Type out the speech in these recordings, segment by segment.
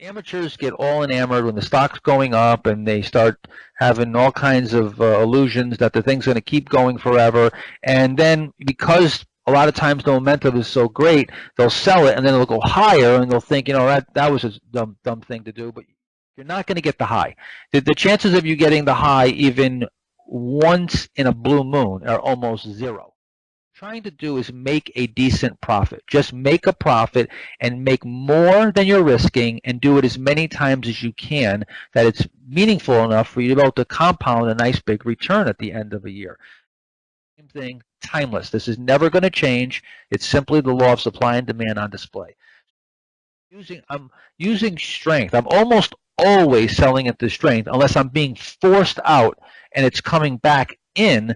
Amateurs get all enamored when the stock's going up and they start having all kinds of illusions that the thing's going to keep going forever. And then because a lot of times the momentum is so great, they'll sell it and then it'll go higher and they'll think, that was a dumb thing to do. But you're not going to get the high. The chances of you getting the high even once in a blue moon are almost zero. Trying to do is make a decent profit. Just make a profit and make more than you're risking and do it as many times as you can that it's meaningful enough for you to be able to compound a nice big return at the end of a year. Same thing, timeless. This is never going to change. It's simply the law of supply and demand on display. I'm using strength. I'm almost always selling at the strength unless I'm being forced out and it's coming back in.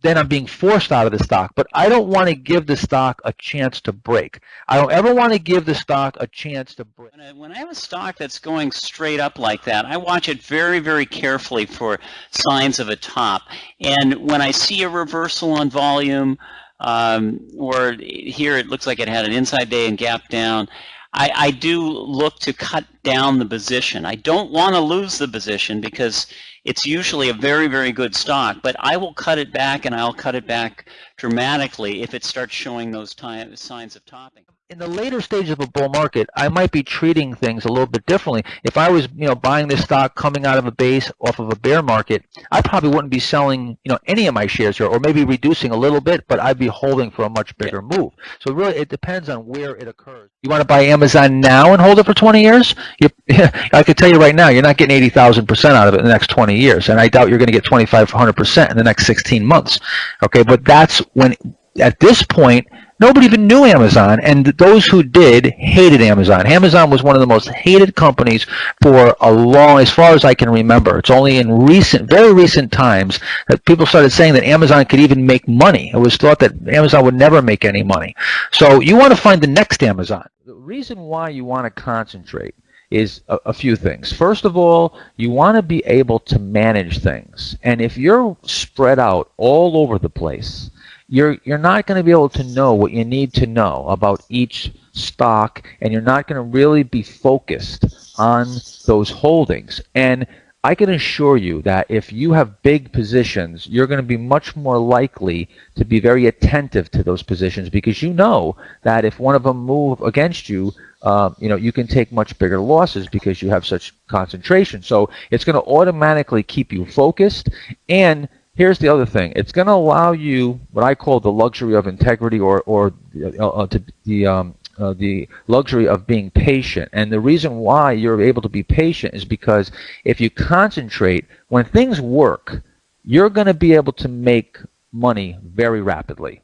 Then I'm being forced out of the stock. But I don't want to give the stock a chance to break. I don't ever want to give the stock a chance to break. When I have a stock that's going straight up like that, I watch it very, very carefully for signs of a top. And when I see a reversal on volume, or here it looks like it had an inside day and gap down, I do look to cut down the position. I don't want to lose the position because it's usually a very, very good stock, but I will cut it back, and I'll cut it back dramatically if it starts showing those signs of topping. In the later stage of a bull market, I might be treating things a little bit differently. If I was, buying this stock coming out of a base off of a bear market, I probably wouldn't be selling, any of my shares here, or maybe reducing a little bit, but I'd be holding for a much bigger move. So really, it depends on where it occurs. You want to buy Amazon now and hold it for 20 years? I could tell you right now, you're not getting 80,000% out of it in the next 20 years, and I doubt you're going to get 2,500% in the next 16 months. Okay, but that's when, at this point, nobody even knew Amazon, and those who did hated Amazon. Amazon was one of the most hated companies for as far as I can remember. It's only in very recent times that people started saying that Amazon could even make money. It was thought that Amazon would never make any money. So you want to find the next Amazon. The reason why you want to concentrate is a few things. First of all, you want to be able to manage things. And if you're spread out all over the place, you're not going to be able to know what you need to know about each stock, and you're not going to really be focused on those holdings. And I can assure you that if you have big positions, you're going to be much more likely to be very attentive to those positions, because you know that if one of them move against you, you can take much bigger losses because you have such concentration. So it's going to automatically keep you focused. And here's the other thing. It's going to allow you what I call the luxury of integrity, or the luxury of being patient. And the reason why you're able to be patient is because if you concentrate, when things work, you're going to be able to make money very rapidly.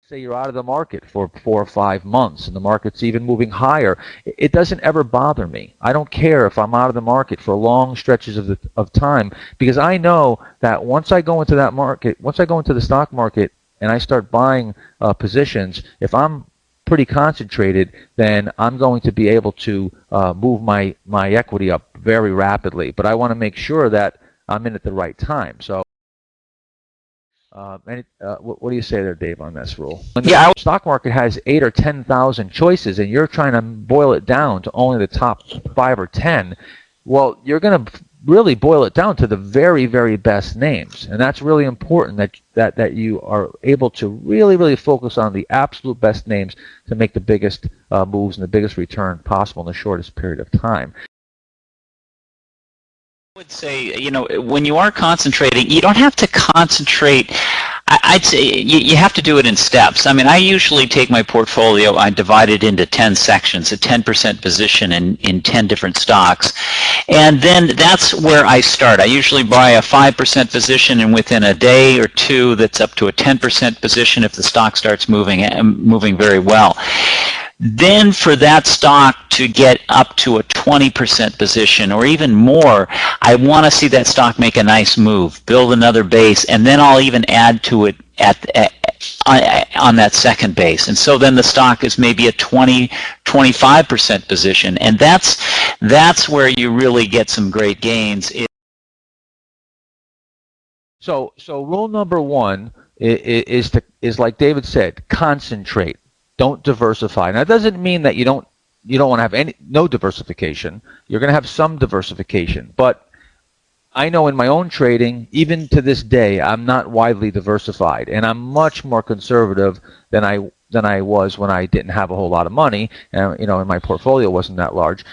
Say you're out of the market for 4 or 5 months and the market's even moving higher, it doesn't ever bother me. I don't care if I'm out of the market for long stretches of time, because I know that once I go into that market, once I go into the stock market and I start buying positions, if I'm pretty concentrated, then I'm going to be able to move my equity up very rapidly. But I want to make sure that I'm in at the right time. So what do you say there, Dave, on this rule? When the stock market has 8 or 10,000 choices, and you're trying to boil it down to only the top 5 or 10, well, you're going to really boil it down to the very, very best names. And that's really important, that you are able to really, really focus on the absolute best names to make the biggest moves and the biggest return possible in the shortest period of time. I would say, when you are concentrating, you don't have to concentrate. I'd say you have to do it in steps. I mean, I usually take my portfolio, I divide it into 10 sections, a 10% position in 10 different stocks. And then that's where I start. I usually buy a 5% position, and within a day or two, that's up to a 10% position if the stock starts moving very well. Then for that stock to get up to a 20% position or even more, I want to see that stock make a nice move, build another base, and then I'll even add to it on that second base. And so then the stock is maybe a 20-25% position, and that's where you really get some great gains. So rule number one is like David said, concentrate. Don't diversify. Now, that doesn't mean that you don't you don't want to have no diversification. You're going to have some diversification, but I know in my own trading, even to this day, I'm not widely diversified, and I'm much more conservative than I was when I didn't have a whole lot of money, and and my portfolio wasn't that large.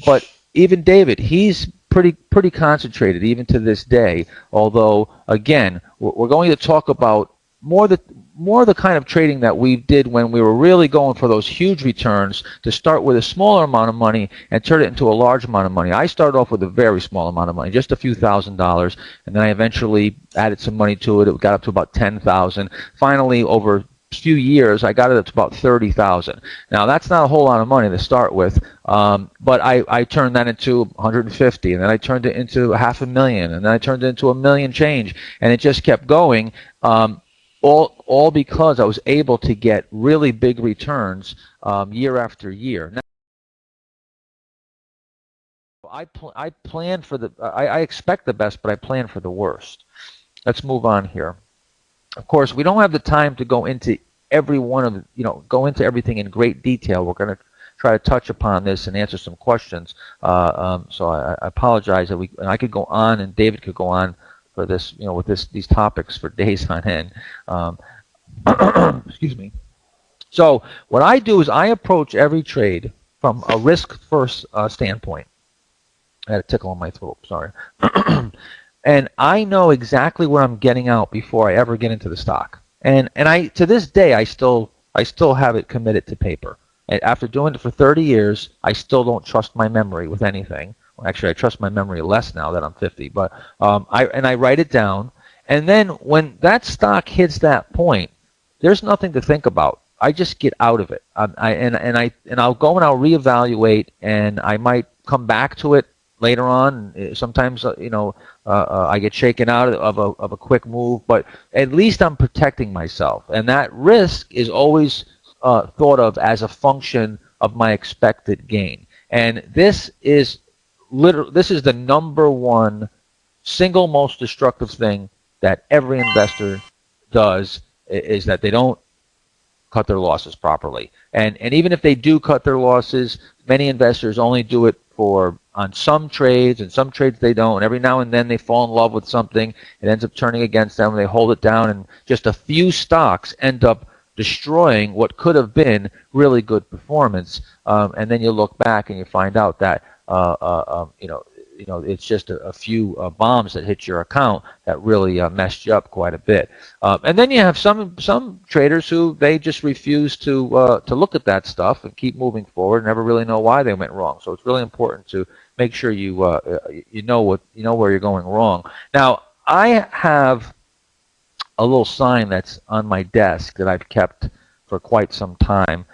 But even David, he's pretty concentrated even to this day. Although, again, we're going to talk about more the kind of trading that we did when we were really going for those huge returns, to start with a smaller amount of money and turn it into a large amount of money. I started off with a very small amount of money, just a few $1,000s, and then I eventually added some money to it. It got up to about 10,000. Finally, over a few years, I got it up to about 30,000. Now, that's not a whole lot of money to start with, but I turned that into 150, and then I turned it into $500,000, and then I turned it into $1 million change, and it just kept going. All because I was able to get really big returns year after year. Now, I plan for I expect the best, but I plan for the worst. Let's move on here. Of course, we don't have the time to go into go into everything in great detail. We're going to try to touch upon this and answer some questions. So I apologize that I could go on, and David could go on for this, with these topics for days on end. Excuse me. So what I do is I approach every trade from a risk-first standpoint. I had a tickle in my throat, sorry. And I know exactly what I'm getting out before I ever get into the stock. And I, to this day, I still have it committed to paper. And after doing it for 30 years, I still don't trust my memory with anything. Well, actually, I trust my memory less now that I'm 50. But I write it down, and then when that stock hits that point, there's nothing to think about. I just get out of it. I'll go and I'll reevaluate, and I might come back to it later on. Sometimes I get shaken out of a quick move, but at least I'm protecting myself, and that risk is always thought of as a function of my expected gain. And this is the number one single most destructive thing that every investor does, is that they don't cut their losses properly. And even if they do cut their losses, many investors only do it on some trades, and some trades they don't. Every now and then they fall in love with something. It ends up turning against them. They hold it down, and just a few stocks end up destroying what could have been really good performance. And then you look back and you find out that it's just a few bombs that hit your account that really messed you up quite a bit. And then you have some traders who they just refuse to look at that stuff and keep moving forward, and never really know why they went wrong. So it's really important to make sure you know where you're going wrong. Now, I have a little sign that's on my desk that I've kept for quite some time,